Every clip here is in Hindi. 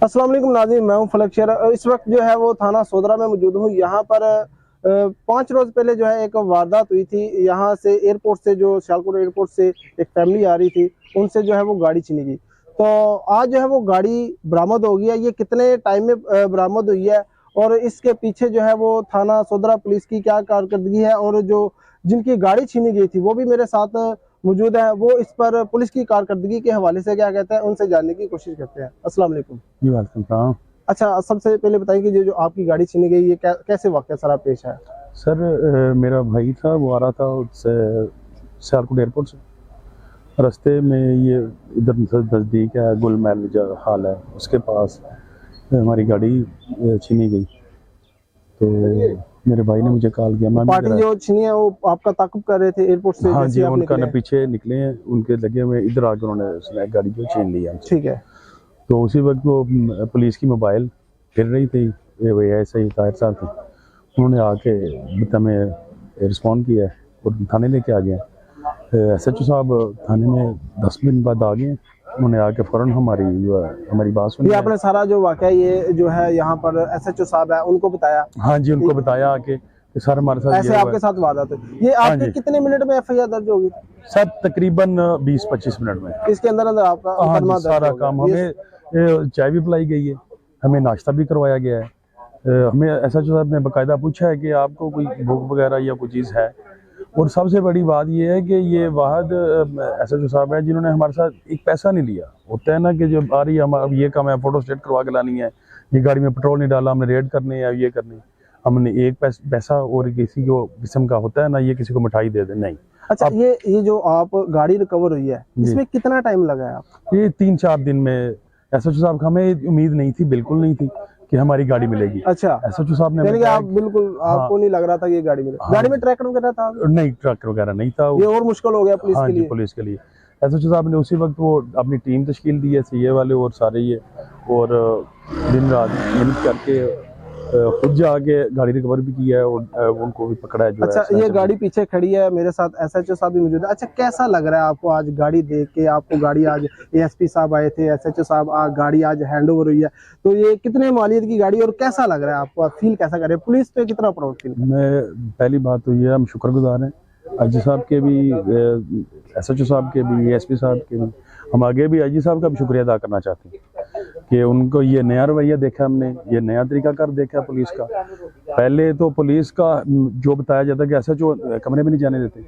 अस्सलाम वालेकुम नाज़रीन, मैं हूं फलक शेर। इस वक्त जो है वो थाना सोदरा में मौजूद हूं। यहाँ पर 5 रोज पहले जो है एक वारदात हुई थी। यहाँ से एयरपोर्ट से, जो सियालकोट एयरपोर्ट से एक फैमिली आ रही थी, उनसे जो है वो गाड़ी छीनी गई। तो आज जो है वो गाड़ी बरामद हो गई है। ये कितने टाइम में बरामद हुई है और इसके पीछे जो है वो थाना सोदरा पुलिस की क्या कारकर्दगी है, और जो जिनकी गाड़ी छीनी गई थी वो भी मेरे साथ मौजूद है, वो इस पर पुलिस की कारकर्दगी के हवाले से क्या कहते हैं, उनसे जानने की कोशिश करते हैं। अस्सलाम वालेकुम। जी वालेकुम। अच्छा, सबसे पहले बताइए कि जो आपकी गाड़ी छीनी गई, ये कैसे वाक़या सारा पेश है? सर मेरा भाई था, वो आ रहा था उससे सियालकोट एयरपोर्ट से। रास्ते में ये इधर नज़दीक है गुल महल जो हाल है, उसके पास हमारी गाड़ी छीनी गई। तो मेरे भाई ने मुझे कॉल किया। मैं पार्टी जो छीनी है वो आपका ताक़ुब कर रहे थे एयरपोर्ट से? हाँ जी, उनका न पीछे निकले हैं, उनके लगे हुए इधर आकर उन्होंने गाड़ी जो छीन लिया। ठीक है। तो उसी वक्त वो पुलिस की मोबाइल फिर रही थी, ये ऐसे ही ताहिर साहब थे, उन्होंने आके हमें रिस्पॉन्ड किया और थाने लेके आ गए। SHO साहब थाने में 10 मिनट बाद आ गए। उन्होंने आके फ़ौरन हमारी बात सुनी। ये आपने सारा जो वाक़या ये जो है यहाँ पर SHO साहब है उनको बताया? हाँ जी, उनको बताया कि सर हमारे साथ ऐसे आपके साथ वारदात है। ये आपके कितने मिनट में FIR दर्ज होगी? सर तकरीबन 20-25 मिनट में। इसके अंदर अंदर आपका हाँ सारा काम। हमें चाय भी पिलाई गई है, हमें नाश्ता भी करवाया गया है। हमें SHO साहब ने बाकायदा पूछा है कि आपको कोई भूख वगैरह या कोई चीज़ है। और सबसे बड़ी बात यह है कि ये वाहद SHO साहब है जिन्होंने हमारे साथ एक पैसा नहीं लिया। होता है ना कि जब आ रही है हम, अब ये काम है, फोटो स्टेट करवा के लानी है, ये गाड़ी में पेट्रोल नहीं डाला, हमने रेड करनी है, ये करनी है, हमने एक पैसा और किसी को किस्म का होता है ना, ये किसी को मिठाई दे दे, नहीं। अच्छा, ये जो आप गाड़ी रिकवर हुई है, इसमें कितना टाइम लगा है आप? ये 3-4 दिन में। SHO साहब को हमें उम्मीद नहीं थी, बिल्कुल नहीं थी कि हमारी गाड़ी मिलेगी। अच्छा, SHO साहब ने आप बिल्कुल आपको नहीं लग रहा था कि ये गाड़ी मिलेगी? गाड़ी में ट्रैकर वगैरह था? नहीं, ट्रैकर वगैरह नहीं था। ये और मुश्किल हो गया पुलिस के लिए? पुलिस के लिए SHO साहब ने उसी वक्त वो अपनी टीम तश्कील दी है, CA वाले और सारे ये, और दिन रात मेहनत करके खुद जाके गाड़ी रिकवर भी किया है और उनको भी पकड़ा है जो। अच्छा, ये गाड़ी पीछे खड़ी है, मेरे साथ SHO साहब भी मौजूद है। अच्छा, कैसा लग रहा है आपको आज गाड़ी देख के? आपको गाड़ी आज ASP साहब आए थे, SHO साहब गाड़ी आज हैंड ओवर हुई है, तो ये कितने मालियत की गाड़ी और कैसा लग रहा है आपको? फील कैसा कर रहे हैं? पुलिस पे कितना प्राउड फील? मैं पहली बात तो ये, हम शुक्रगुजार हैं IG साहब के भी, SHO साहब के भी, ASP साहब के भी। हम आगे भी IG साहब का भी शुक्रिया अदा करना चाहते हैं कि उनको ये नया रवैया देखा, हमने ये नया तरीका कर देखा पुलिस का। पहले तो पुलिस का जो बताया जाता है कि SHO कमरे में नहीं जाने देते,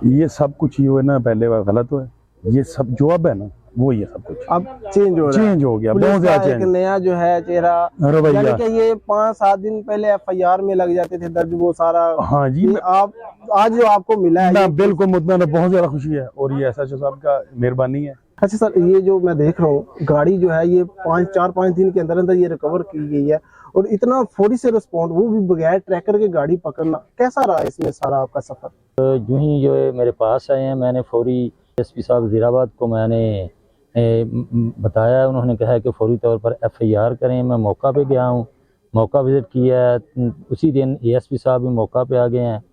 ये सब कुछ ये है ना, पहले गलत हुआ है। ये सब जो अब है ना, वो ये सब कुछ अब चेंज हो गया, बहुत ज्यादा चेंज। नया जो है चेहरा, यानी कि ये 5-7 दिन पहले FIR में लग जाते थे दर्ज, वो सारा। हाँ जी, आप आज जो आपको मिला है बिल्कुल मुतमईन, बहुत ज्यादा खुशी है और ये SHO साहब का मेहरबानी है। अच्छा सर, ये जो मैं देख रहा हूँ गाड़ी जो है ये 4-5 दिन के अंदर अंदर ये रिकवर की गई है, और इतना फौरी से रिस्पॉन्ड, वो भी बगैर ट्रैकर के गाड़ी पकड़ना, कैसा रहा इसमें सारा आपका सफर? जो ही जो मेरे पास आए हैं, मैंने फौरी SP साहब वज़ीराबाद को मैंने बताया, उन्होंने कहा कि फौरी तौर पर FIR करें। मैं मौका पे गया हूँ, मौका विज़िट किया है। उसी दिन ASP साहब भी मौका पे आ गए हैं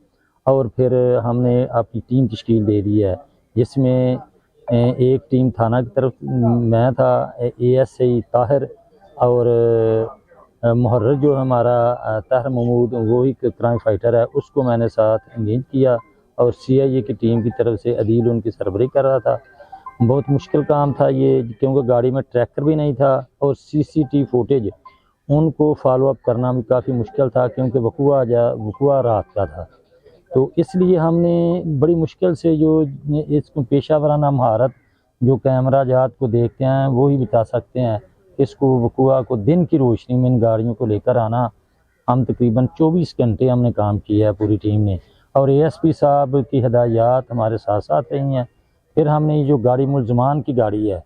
और फिर हमने अपनी टीम तश्कील दे दी है, जिसमें एक टीम थाना की तरफ मैं था, ASI ताहिर और मुहर्रर जो हमारा ताहिर महमूद, वो एक क्राइम फाइटर है, उसको मैंने साथ एंगेज किया, और CIA की टीम की तरफ से अदील उनकी सरबराही कर रहा था। बहुत मुश्किल काम था ये, क्योंकि गाड़ी में ट्रैकर भी नहीं था और CCTV फुटेज उनको फॉलो अप करना भी काफ़ी मुश्किल था, क्योंकि वक़ुआ रात का था। तो इसलिए हमने बड़ी मुश्किल से जो इसको पेशा वराना महारत जो कैमरा जात को देखते हैं वो ही बता सकते हैं, इसको वक़ुआ को दिन की रोशनी में इन गाड़ियों को लेकर आना। हम तकरीबन 24 घंटे हमने काम किया है पूरी टीम ने, और ASP साहब की हिदायत हमारे साथ साथ रही हैं। फिर हमने जो गाड़ी मुलजमान की गाड़ी है,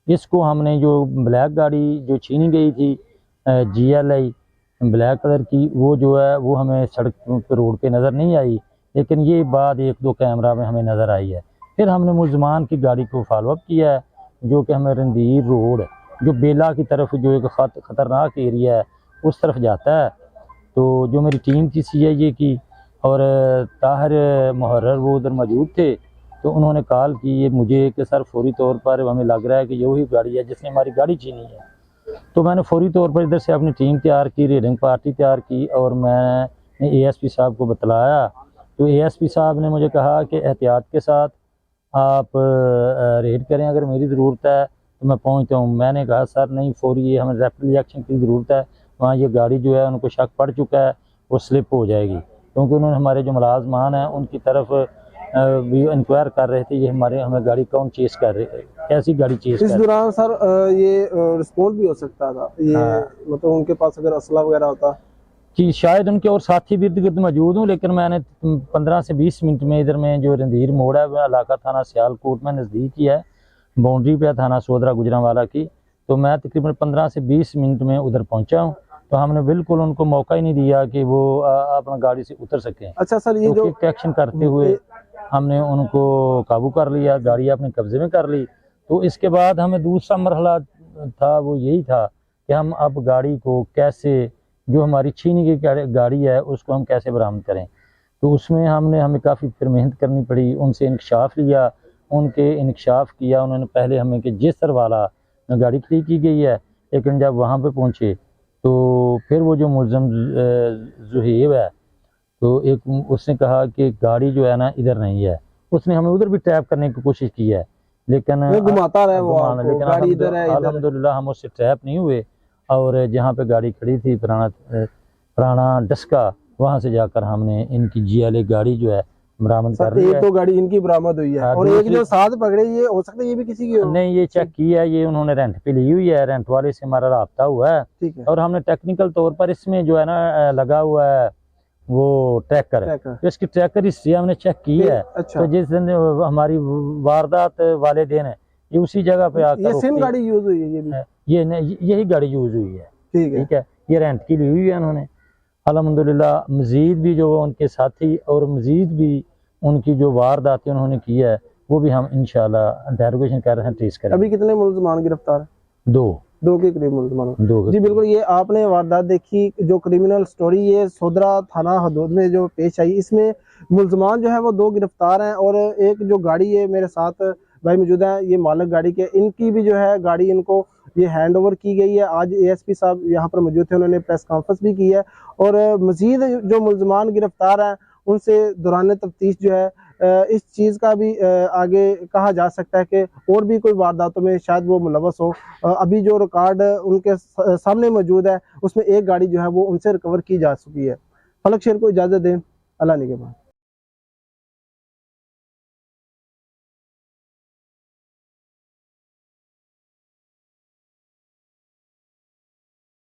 इसको हमने जो ब्लैक गाड़ी जो छीनी गई थी GLI ब्लैक कलर की, वो जो है वो हमें सड़क पर रोड पे नज़र नहीं आई, लेकिन ये बात 1-2 कैमरा में हमें नज़र आई है। फिर हमने मुलजमान की गाड़ी को फॉलोअप किया है, जो कि हमें रंधीर रोड जो बेला की तरफ जो एक ख़तरनाक एरिया है उस तरफ जाता है। तो जो मेरी टीम थी CIA की और ताहिर मुहर्रर वो उधर मौजूद थे, तो उन्होंने कॉल की मुझे कि सर फौरी तौर पर हमें लग रहा है कि यही गाड़ी है जिसने हमारी गाड़ी छीनी है। तो मैंने फौरी तौर पर इधर से अपनी टीम तैयार की, रेडिंग पार्टी तैयार की और मैंने एएसपी साहब को बतलाया। तो एएसपी साहब ने मुझे कहा कि एहतियात के साथ आप रेड करें, अगर मेरी ज़रूरत है तो मैं पहुंचता हूं। मैंने कहा सर नहीं, फौरी ये हमें रैपिड रिएक्शन की ज़रूरत है, वहाँ ये गाड़ी जो है उनको शक पड़ चुका है, वो स्लिप हो जाएगी। क्योंकि उन्होंने हमारे जो मुलाजमान हैं उनकी तरफ भी इंक्वायर कर रहे थे, ये हमें गाड़ी कौन चेस कर रहे, कैसी गाड़ी चेस इस कर दौरान सर ये रिस्पॉन्स भी हो सकता था, ये मतलब उनके पास अगर असला वगैरह होता कि शायद उनके और साथी भी इर्द गिर्द मौजूद हूँ। लेकिन मैंने 15 से 20 मिनट में इधर में जो रंधीर मोड़ है वह इलाका थाना सियालकोट में नज़दीक ही है, बाउंड्री पे थाना सोदरा गुजरांवाला की। तो मैं तकरीबन 15 से 20 मिनट में उधर पहुंचा हूँ। तो हमने बिल्कुल उनको मौका ही नहीं दिया कि वो अपना गाड़ी से उतर सकें। अच्छा सर, ये तो जो एक्शन करते हुए हमने उनको काबू कर लिया, गाड़ी अपने कब्जे में कर ली। तो इसके बाद हमें दूसरा मरहला था, वो यही था कि हम अब गाड़ी को कैसे, जो हमारी छीनी की गाड़ी है उसको हम कैसे बरामद करें। तो उसमें हमें काफ़ी फिर मेहनत करनी पड़ी, उनसे इंकशाफ लिया, उनके इंकशाफ किया उन्होंने पहले हमें कि जिसर वाला गाड़ी खड़ी की गई है। लेकिन जब वहाँ पे पहुँचे तो फिर वो जो मुलज़म जुहेब है, तो एक उसने कहा कि गाड़ी जो है ना इधर नहीं है। उसने हमें उधर भी ट्रैप करने की कोशिश की है, लेकिन घुमाता रहा वो आपको, लेकिन गाड़ी इधर है, अल्हम्दुलिल्लाह हम उससे ट्रैप नहीं हुए। और जहाँ पे गाड़ी खड़ी थी पुराना डस्का, वहाँ से जाकर हमने इनकी GLA गाड़ी जो है बरामद कर ली है। तो गाड़ी इनकी बरामद हुई है और एक जो साथ पकड़े, ये हो सकता है ये भी किसी की हो? नहीं, ये चेक की है, ये उन्होंने रेंट पे ली हुई है, रेंट वाले से हमारा राब्ता हुआ है। ठीक है। और हमने टेक्निकल तौर पर इसमें जो है ना लगा हुआ है वो ट्रैकर, तो इसकी ट्रैकर हिस्ट्री हमने चेक की है। अच्छा। तो जिस दिन हमारी वारदात वाले दिन है, ये उसी जगह पे आकर ये सेम गाड़ी यूज हुई है, ये भी यही गाड़ी यूज हुई है। ठीक है, ये रेंट की ली हुई है उन्होंने। अल्हम्दुलिल्लाह मजीद भी जो उनके साथी और मजीद भी उनकी जो वारदातें उन्होंने की है वो भी हम इंशाल्लाह इंटेरोगेशन कर रहे हैं, ट्रेस कर रहे हैं। अभी कितने मुलजमान गिरफ्तार हैं? दो के करीब मुलजमान। दो जी बिल्कुल, ये आपने वारदात देखी, जो क्रिमिनल स्टोरी ये सोदरा थाना हदूद में जो पेश आई, इसमें मुलजमान जो है वो 2 गिरफ्तार हैं और एक जो गाड़ी है, मेरे साथ भाई मौजूद है, ये मालिक गाड़ी के, इनकी भी जो है गाड़ी इनको ये हैंड ओवर की गई है। आज ASP साहब यहाँ पर मौजूद थे, उन्होंने प्रेस कॉन्फ्रेंस भी की है और मजीद जो मुलजमान गिरफ्तार हैं उनसे दौरान तफ्तीश जो है इस चीज़ का भी आगे कहा जा सकता है कि और भी कोई वारदातों में शायद वो मुलव्वस हो। अभी जो रिकॉर्ड उनके सामने मौजूद है उसमें एक गाड़ी जो है वो उनसे रिकवर की जा चुकी है। फलक शेर को इजाज़त दें, अल्लाह निगहबान।